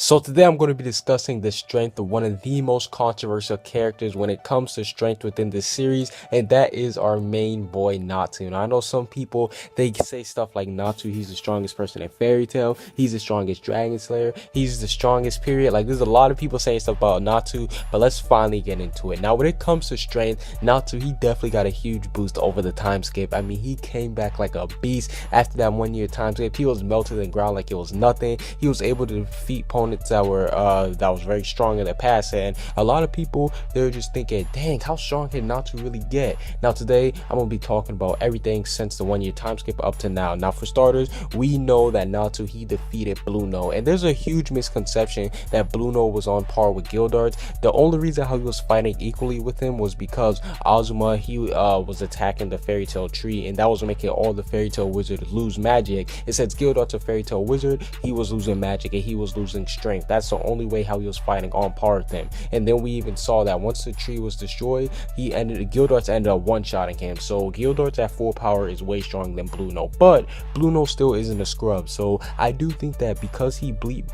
So today I'm going to be discussing the strength of one of the most controversial characters when it comes to strength within this series, and that is our main boy Natsu. And I know some people, they say stuff like Natsu, he's the strongest person in Fairy Tail, he's the strongest Dragon Slayer, he's the strongest period. Like, there's a lot of people saying stuff about Natsu, but let's finally get into it. Now, when it comes to strength, Natsu, he definitely got a huge boost over the time skip. I mean, he came back like a beast after that 1 year time skip. He was melted in the ground like it was nothing. He was able to defeat opponents that was very strong in the past, and a lot of people, they're just thinking, dang, how strong can Natsu really get? Now today I'm gonna be talking about everything since the 1 year time skip up to now. Now, for starters, we know that Natsu, he defeated Blue Note, and there's a huge misconception that Blue Note was on par with Gildarts. The only reason how he was fighting equally with him was because Azuma, he was attacking the Fairy Tail tree, and that was making all the Fairy Tail wizards lose magic. It says Gildarts a Fairy Tail wizard, he was losing magic and he was losing strength. That's the only way how he was fighting on par with him. And then we even saw that once the tree was destroyed, Gildarts ended up one-shotting him. So Gildarts at full power is way stronger than Blue Note, but Blue Note still isn't a scrub. So I do think that because he beat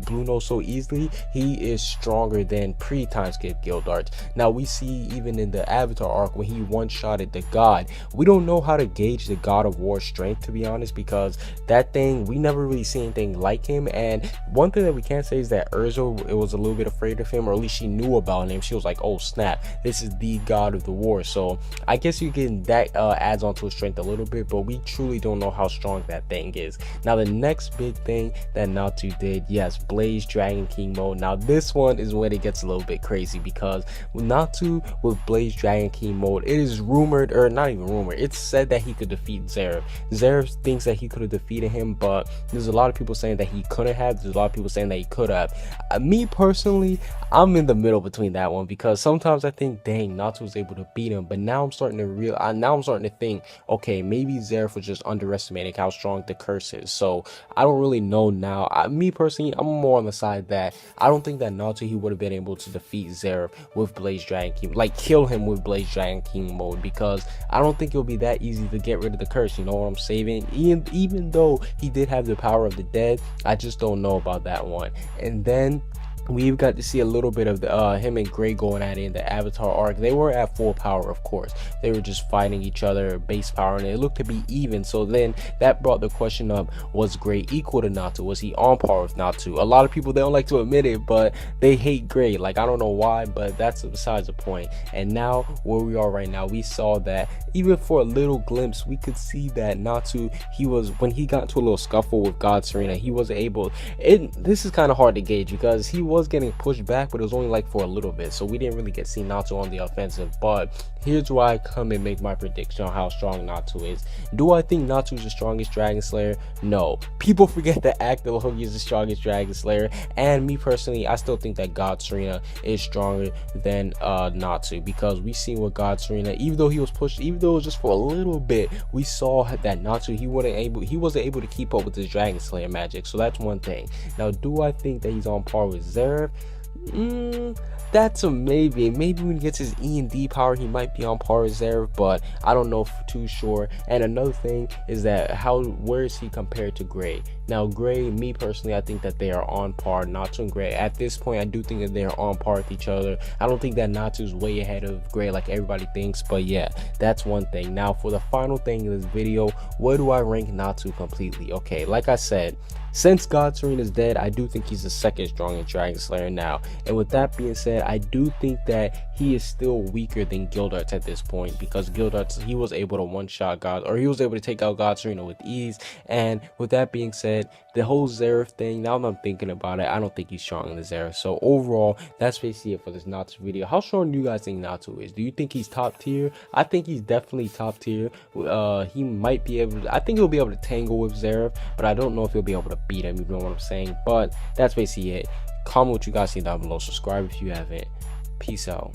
Blue Note so easily, he is stronger than pre-time skip Gildarts. Now, we see even in the Avatar arc when he one-shotted the god, we don't know how to gauge the God of War strength, to be honest, because that thing, we never really see anything like him. And one thing that we can't say is that Urza, it was a little bit afraid of him, or at least she knew about him. She was like, oh snap, this is the god of the war. So I guess you can, that adds on to his strength a little bit, but we truly don't know how strong that thing is. Now, the next big thing that Natsu did, yes, Blaze Dragon King mode. Now this one is when it gets a little bit crazy, because with Natsu with Blaze Dragon King mode, it is rumored, or not even rumored, it's said that he could defeat Zeref. Zeref thinks that he could have defeated him, but there's a lot of people saying that he couldn't have. There's a lot of people saying that he could have. Me personally, I'm in the middle between that one, because sometimes I think, dang, Natsu was able to beat him, but now I'm starting to think, okay, maybe Zeref was just underestimating how strong the curse is. So I don't really know now. Me personally, I'm more on the side that I don't think that Natsu, he would have been able to defeat Zeref with Blaze Dragon King, like kill him with Blaze Dragon King mode, because I don't think it'll be that easy to get rid of the curse. You know what I'm saying? Even though he did have the power of the dead, I just don't know about that one. And then we've got to see a little bit of the him and Gray going at it in the Avatar arc. They were at full power, of course. They were just fighting each other base power, and it looked to be even. So then that brought the question up, was Gray equal to Natsu? Was he on par with Natsu? A lot of people, they don't like to admit it, but they hate Gray. Like, I don't know why, but that's besides the point. And now where we are right now, we saw that even for a little glimpse, we could see that Natsu, he was, when he got into a little scuffle with God Serena, he was able, this is kind of hard to gauge, because he was getting pushed back, but it was only like for a little bit, so we didn't really get to see Natsu on the offensive. But here's where I come and make my prediction on how strong Natsu is. Do I think Natsu is the strongest Dragon Slayer? No. People forget that Acnologia is the strongest Dragon Slayer, and me personally, I still think that God Serena is stronger than Natsu, because we seen with God Serena, even though he was pushed, even though it was just for a little bit, we saw that Natsu, he wasn't able to keep up with his Dragon Slayer magic. So that's one thing. Now, do I think that he's on par with Zeref? That's a maybe. Maybe when he gets his E&D power, he might be on par with Zeref, but I don't know for too sure. And another thing is that where is he compared to Gray? Now, Gray, me personally, I think that they are on par. Natsu and Gray, at this point, I do think that they are on par with each other. I don't think that Natsu is way ahead of Gray like everybody thinks, but yeah, that's one thing. Now, for the final thing in this video, where do I rank Natsu completely? Okay, like I said, since God Serena is dead, I do think he's the second strongest Dragon Slayer now. And with that being said, I do think that he is still weaker than Gildarts at this point, because Gildarts, he was able to one-shot God, or he was able to take out God Serena with ease. And with that being said, the whole Zeref thing, now that I'm thinking about it, I don't think he's stronger than Zeref. So overall, that's basically it for this Natsu video. How strong do you guys think Natsu is? Do you think he's top tier? I think he's definitely top tier. He might be able to, I think he'll be able to tangle with Zeref, but I don't know if he'll be able to beat him, you know what I'm saying? But that's basically it. Comment what you guys think down below. Subscribe if you haven't. Peace out.